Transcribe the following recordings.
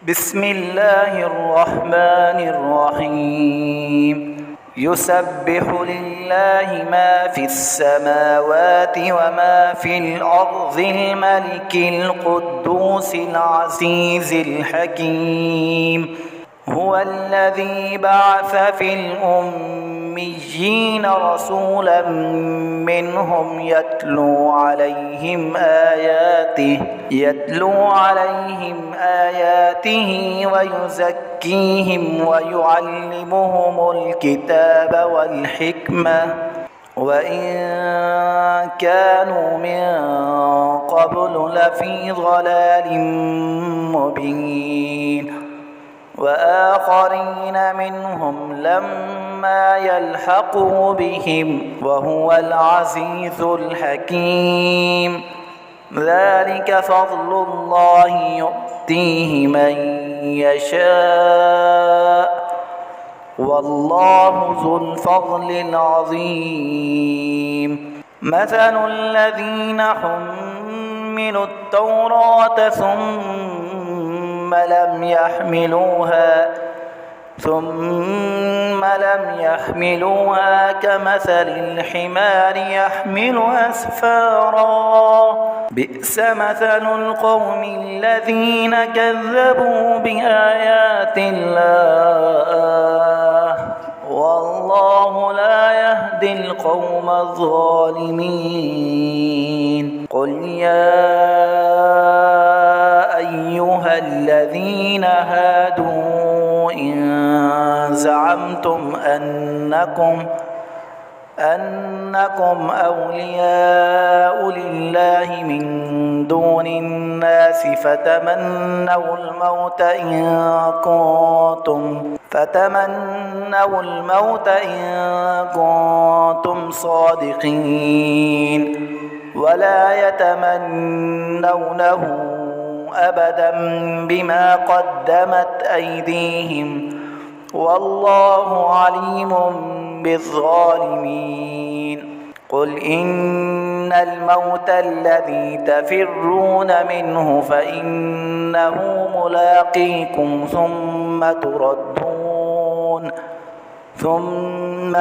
بسم الله الرحمن الرحيم يسبح لله ما في السماوات وما في الأرض الملك القدوس العزيز الحكيم هو الذي بعث في الأميين رسولا منهم يتلو عليهم آياته ويزكيهم ويعلمهم الكتاب والحكمة وإن كانوا من قبل لفي ضلال مبين وآخرين منهم لما يلحقوا بهم وهو العزيز الحكيم ذلك فضل الله يؤتيه من يشاء والله ذو الفضل العظيم مثل الذين حملوا التوراة ثم لم يحملوها كمثل الحمار يحمل أسفارا بئس مثل القوم الذين كذبوا بآيات الله والله لا يهدي القوم الظالمين قل يا أيها الذين هادوا إن زعمتم أنكم أولياء لله من دون الناس فتمنوا الموت إن كنتم صادقين ولا يتمنونه أبدا بما قدمت أيديهم والله عليم بالظالمين قل إن الموت الذي تفرون منه فإنه ملاقيكم ثم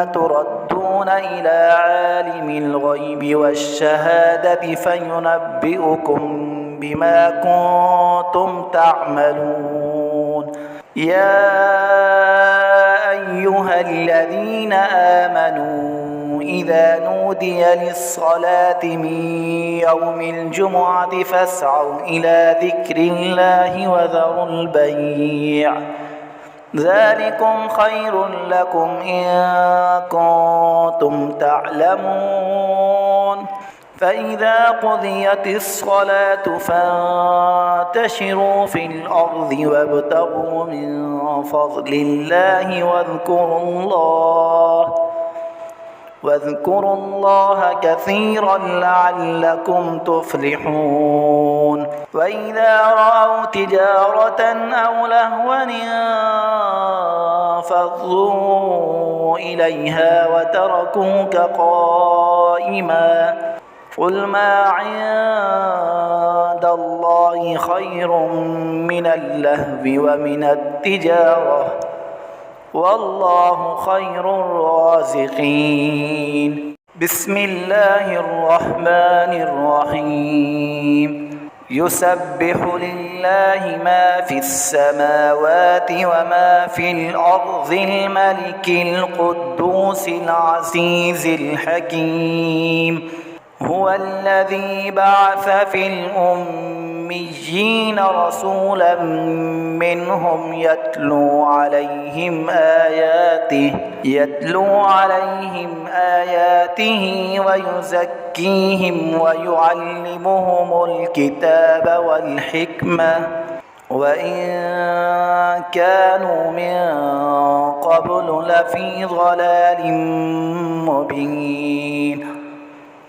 تردون إلى عالم الغيب والشهادة فينبئكم بما كنتم تعملون يا أيها الذين آمنوا إذا نودي للصلاة من يوم الجمعة فاسعوا إلى ذكر الله وذروا البيع ذلكم خير لكم إن كنتم تعلمون فإذا قضيت الصلاة فانتشروا في الأرض وابتغوا من فضل الله واذكروا الله كثيرا لعلكم تفلحون وإذا رأوا تجارة أو لهوا انفضوا إليها وتركوك قائما قل ما عند الله خير من اللهو ومن التجارة والله خير الرازقين بسم الله الرحمن الرحيم يسبح لله ما في السماوات وما في الأرض الملك القدوس العزيز الحكيم هو الذي بعث في الأميين رسولا منهم يتلو عليهم آياته ويزكيهم ويعلمهم الكتاب والحكمة وإن كانوا من قبل لفي ضلال مبين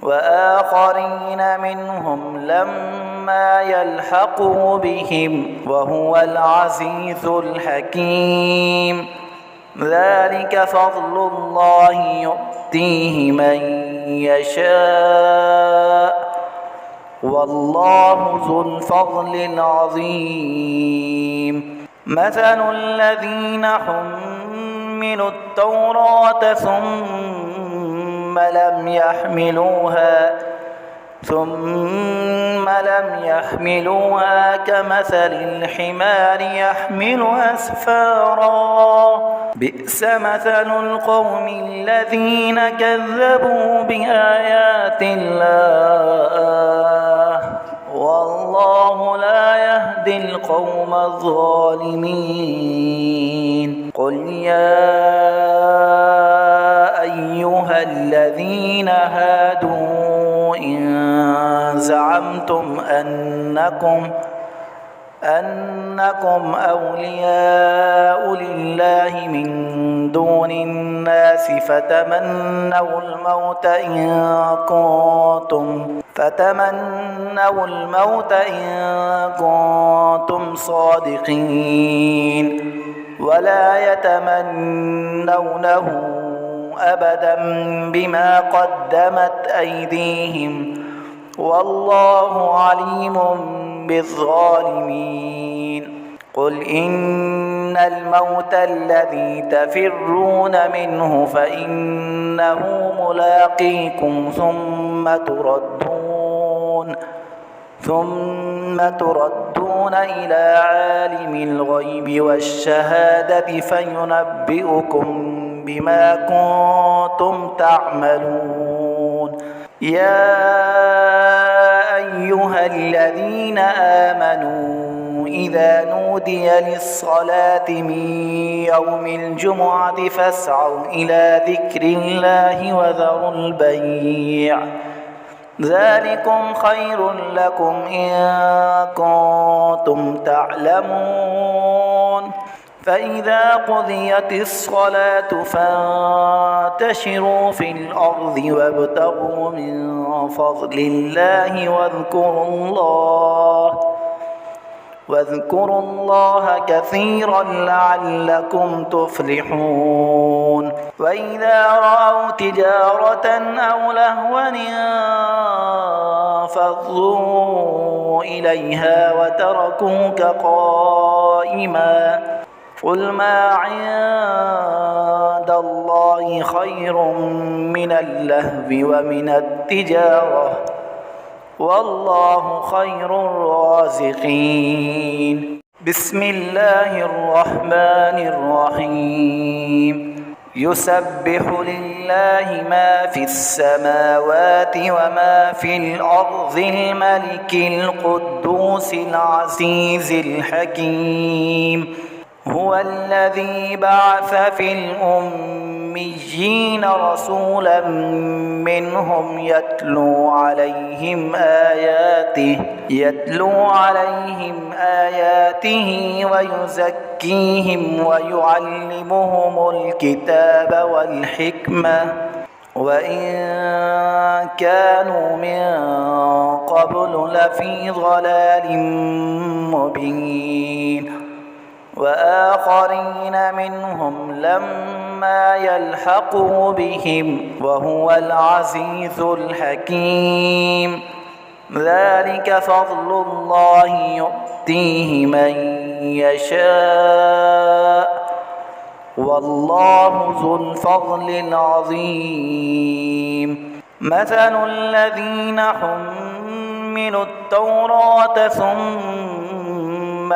وآخرين منهم لما يلحقوا بهم وهو العزيز الحكيم ذلك فضل الله يؤتيه من يشاء والله ذو الفضل العظيم مثل الذين حملوا التوراة ثم لم يحملوها كمثل الحمار يحمل أسفارا بئس مثل القوم الذين كذبوا بآيات الله والله لا يهدي القوم الظالمين قل يا أيها الذين هادوا إن زعمتم أنكم أولياء لله من دون الناس فتمنوا الموت إن كنتم صادقين ولا يتمنونه أبدا بما قدمت أيديهم والله عليم بالظالمين قل إن الموت الذي تفرون منه فإنه ملاقيكم ثم تردون إلى عالم الغيب والشهادة فينبئكم بما كنتم تعملون يا أيها الذين آمنوا إذا نودي للصلاة من يوم الجمعة فاسعوا إلى ذكر الله وذروا البيع ذلكم خير لكم إن كنتم تعلمون فإذا قضيت الصلاة فانتشروا في الأرض وابتغوا من فضل الله واذكروا الله كثيرا لعلكم تفلحون وإذا رأوا تجارة أو لهوا انفضوا إليها وتركوك قائما قل ما عند الله خير من اللهو ومن التجارة والله خير الرازقين بسم الله الرحمن الرحيم يسبح لله ما في السماوات وما في الأرض الملك القدوس العزيز الحكيم هو الذي بعث في الأميين رسولا منهم يتلو عليهم آياته ويزكيهم ويعلمهم الكتاب والحكمة وإن كانوا من قبل لفي ضلال مبين وآخرين منهم لما يلحقوا بهم وهو العزيز الحكيم ذلك فضل الله يؤتيه من يشاء والله ذو الفضل العظيم مثل الذين حملوا التوراة ثم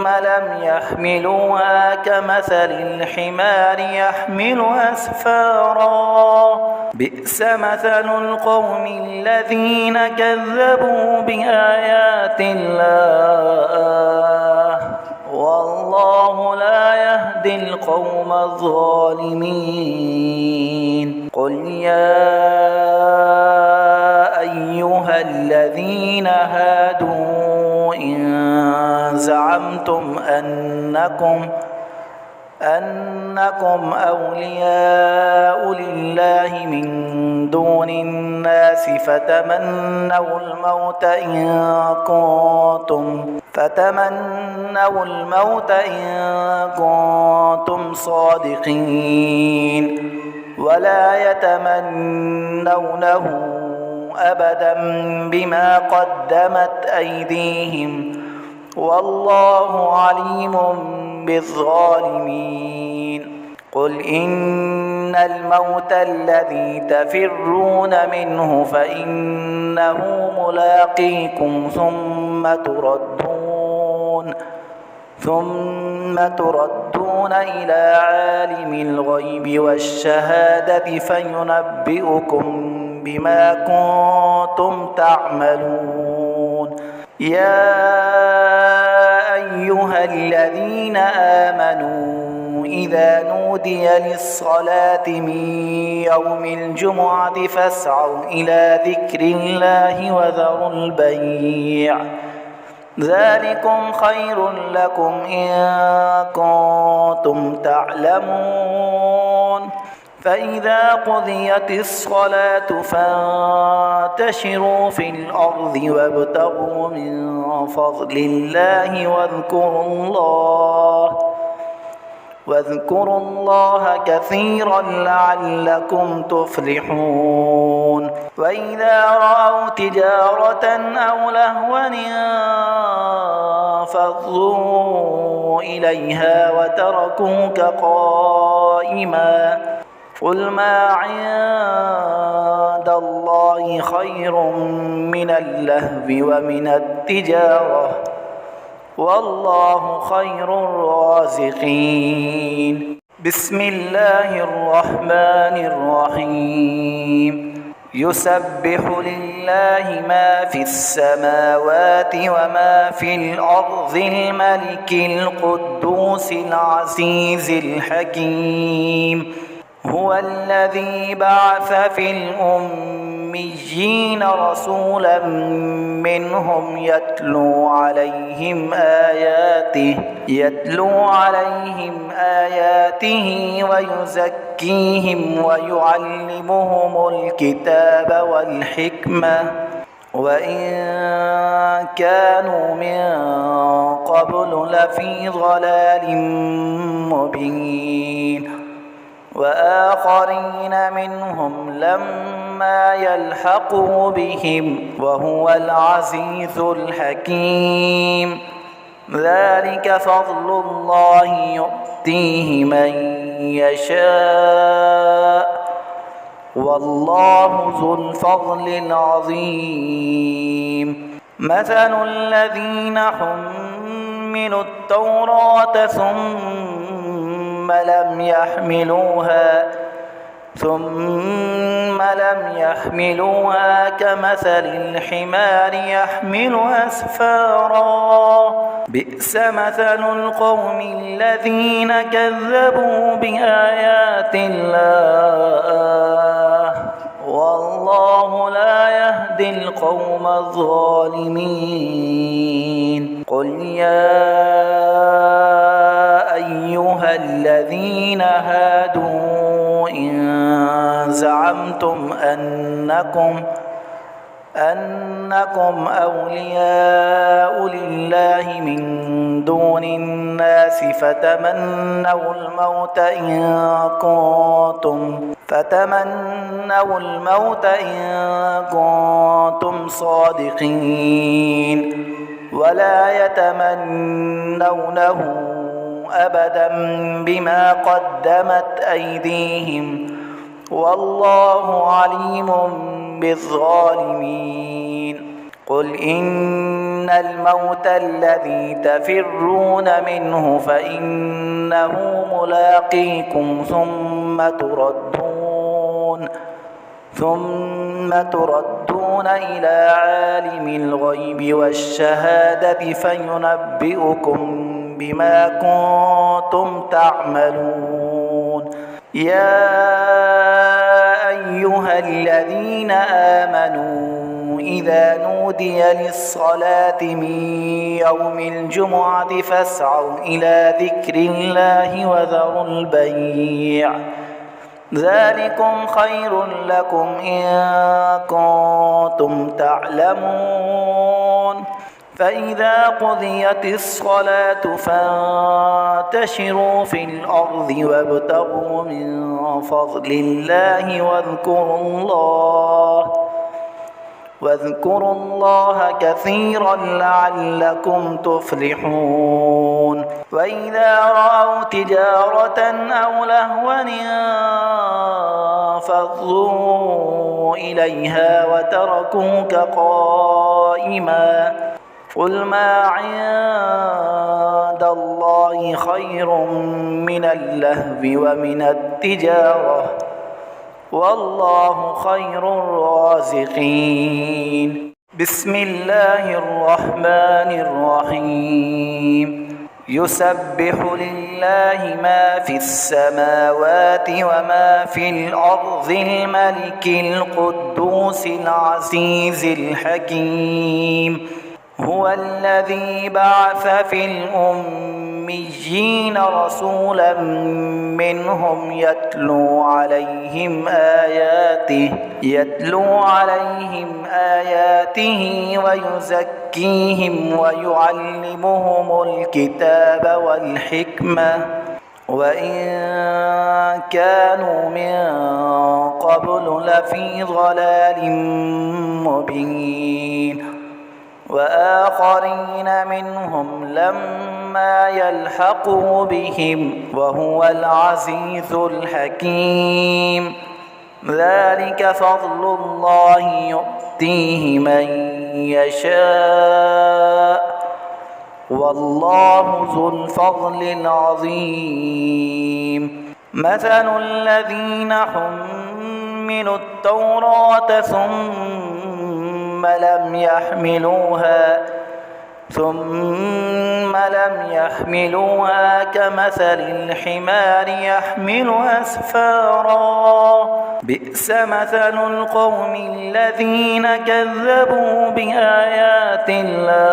لم يحملوها كمثل الحمار يحمل أسفارا بئس مثل القوم الذين كذبوا بآيات الله والله لا يهدي القوم الظالمين قل يا أيها الذين هادوا إن زعمتم أنكم أولياء لله من دون الناس فتمنوا الموت إن كنتم صادقين ولا يتمنونه أبدا بما قدمت أيديهم والله عليم بالظالمين. قل إن الموت الذي تفرون منه فإنه ملاقيكم ثم تردون إلى عالم الغيب والشهادة فينبئكم بما كنتم تعملون. يا أيها الذين آمنوا إذا نودي للصلاة من يوم الجمعة فاسعوا إلى ذكر الله وذروا البيع ذلكم خير لكم إن كنتم تعلمون. فإذا قضيت الصلاة فانتشروا في الأرض وابتغوا من فضل الله واذكروا الله كثيرا لعلكم تفلحون. وإذا رأوا تجارة أو لهوا انفضوا إليها وتركوك قائما قل ما عند الله خير من اللهو ومن التجارة والله خير الرازقين. بسم الله الرحمن الرحيم. يسبح لله ما في السماوات وما في الأرض الملك القدوس العزيز الحكيم. هو الذي بعث في الأميين رسولا منهم يتلو عليهم آياته ويزكيهم ويعلمهم الكتاب والحكمة وإن كانوا من قبل لفي ضلال مبين. وآخرين منهم لما يلحقوا بهم وهو العزيز الحكيم. ذلك فضل الله يؤتيه من يشاء والله ذو الفضل العظيم. مثل الذين حملوا التوراة ثم لم يحملوها كمثل الحمار يحمل أسفارا بئس مثل القوم الذين كذبوا بآيات الله والله لا يهدي القوم الظالمين. قل يا أيها الذين هادوا إن زعمتم أنكم أولياء لله من دون الناس فتمنوا الموت إن كنتم صادقين ولا يتمنونه أبدا بما قدمت أيديهم والله عليم بالظالمين. قل إن الموت الذي تفرون منه فإنه ملاقيكم ثم تردون إلى عالم الغيب والشهادة فينبئكم بما كنتم تعملون. يا أيها الذين آمنوا إذا نودي للصلاة من يوم الجمعة فاسعوا إلى ذكر الله وذروا البيع ذلكم خير لكم إن كنتم تعلمون. فإذا قضيت الصلاة فانتشروا في الأرض وابتغوا من فضل الله واذكروا الله كثيرا لعلكم تفلحون وإذا رأوا تجارة أو لهوا انفضوا إليها وتركوك قائما قل ما عند الله خير من اللهو ومن التجارة والله خير الرازقين. بسم الله الرحمن الرحيم. يسبح لله ما في السماوات وما في الأرض الملك القدوس العزيز الحكيم هو الذي بعث في الأميين رسولا منهم يتلو عليهم آياته ويزكيهم ويعلمهم الكتاب والحكمة وإن كانوا من قبل لفي ضلال مبين وآخرين منهم لما يلحقوا بهم وهو العزيز الحكيم. ذلك فضل الله يؤتيه من يشاء والله ذو الفضل العظيم. مثل الذين حملوا التوراة ثم لم يحملوها كمثل الحمار يحمل أسفارا بئس مثل القوم الذين كذبوا بآيات الله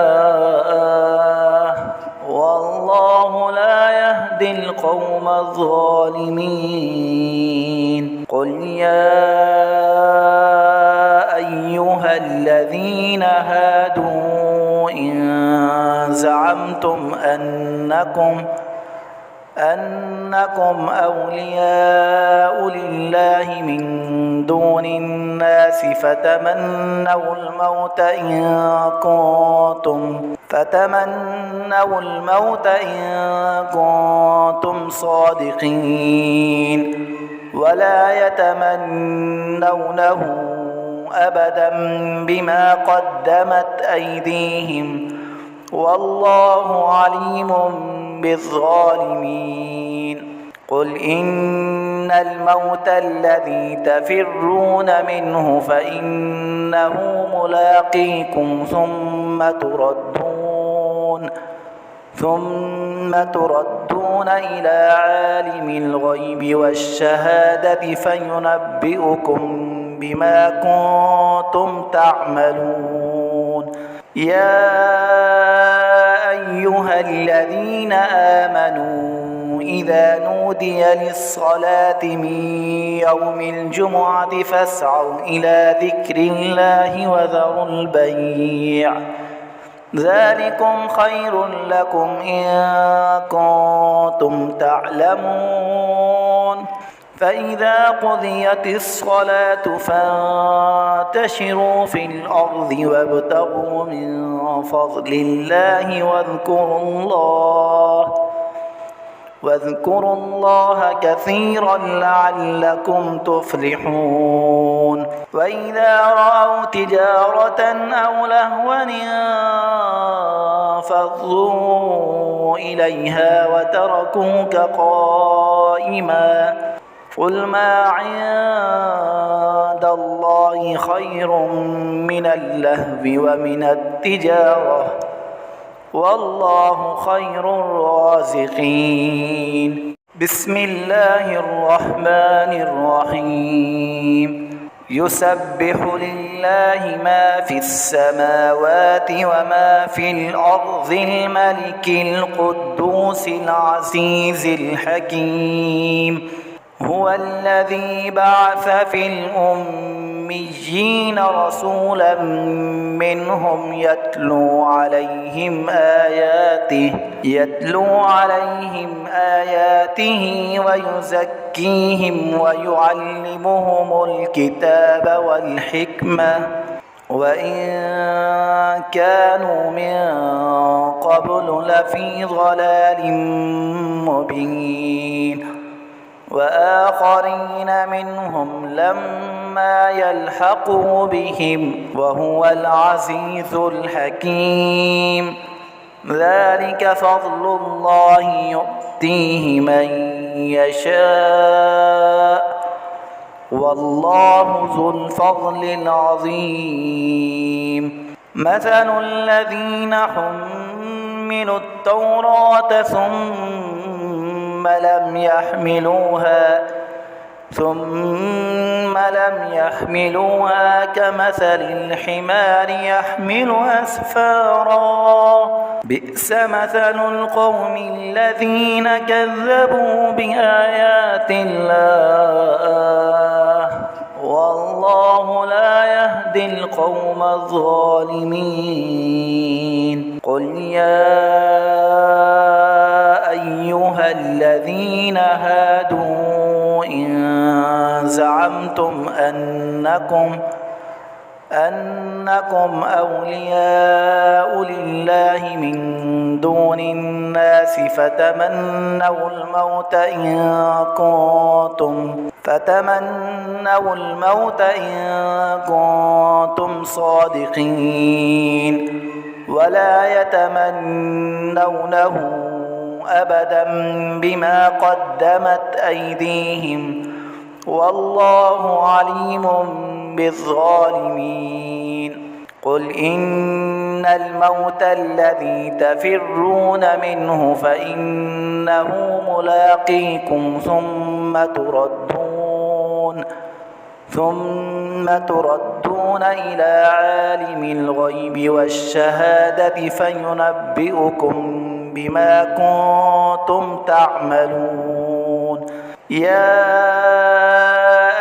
والله لا يهدي القوم الظالمين. قل يا أيها الذين هادوا إن زعمتم أنكم أولياء لله من دون الناس فتمنوا الموت إن كنتم صادقين ولا يتمنونه أبدا بما قدمت أيديهم والله عليم بالظالمين. قل إن الموت الذي تفرون منه فإنه ملاقيكم ثم تردون إلى عالم الغيب والشهادة فينبئكم بما كنتم تعملون. يا أيها الذين آمنوا إذا نودي للصلاة من يوم الجمعة فاسعوا إلى ذكر الله وذروا البيع ذلكم خير لكم إن كنتم تعلمون. فإذا قضيت الصلاة فانتشروا في الأرض وابتغوا من فضل الله واذكروا الله كثيرا لعلكم تفلحون. وإذا رأوا تجارة أو لهوا انفضوا إليها وتركوك قائما قل ما عند الله خير من اللهو ومن التجارة والله خير الرازقين. بسم الله الرحمن الرحيم. يسبح لله ما في السماوات وما في الأرض الملك القدوس العزيز الحكيم هو الذي بعث في الأميين رسولا منهم يتلو عليهم آياته ويزكيهم ويعلمهم الكتاب والحكمة وإن كانوا من قبل لفي ضلال مبين وآخرين منهم لما يلحقوا بهم وهو العزيز الحكيم ذلك فضل الله يؤتيه من يشاء والله ذو الفضل العظيم مثل الذين حملوا التوراة ثم لم يحملوها كمثل الحمار يحمل أسفارا بئس مثل القوم الذين كذبوا بآيات الله والله لا يهدي القوم الظالمين قل يا أيها الذين هادوا إن زعمتم أنكم أولياء لله من دون الناس فتمنوا الموت إن كنتم صادقين ولا يتمنونه أبدا بما قدمت أيديهم والله عليم بالظالمين قل إن الموت الذي تفرون منه فإنه ملاقيكم ثم تردون إلى عالم الغيب والشهادة فينبئكم بما كنتم تعملون يا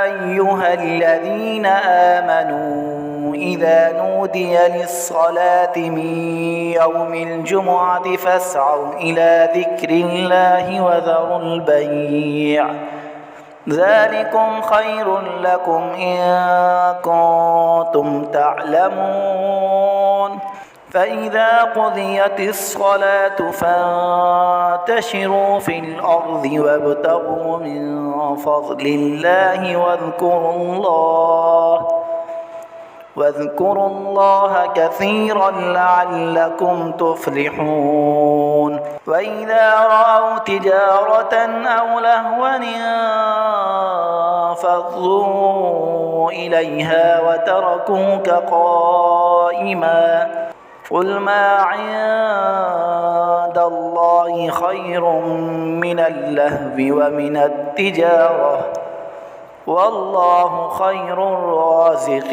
أيها الذين آمنوا إذا نودي للصلاة من يوم الجمعة فاسعوا إلى ذكر الله وذروا البيع ذلكم خير لكم إن كنتم تعلمون فإذا قضيت الصلاة فانتشروا في الأرض وابتغوا من فضل الله واذكروا الله كثيرا لعلكم تفلحون وإذا رأوا تجارة أو لهوا انفضوا إليها وتركوك قائما قل ما عند الله خير من اللهو ومن التجارة والله خير الرازقين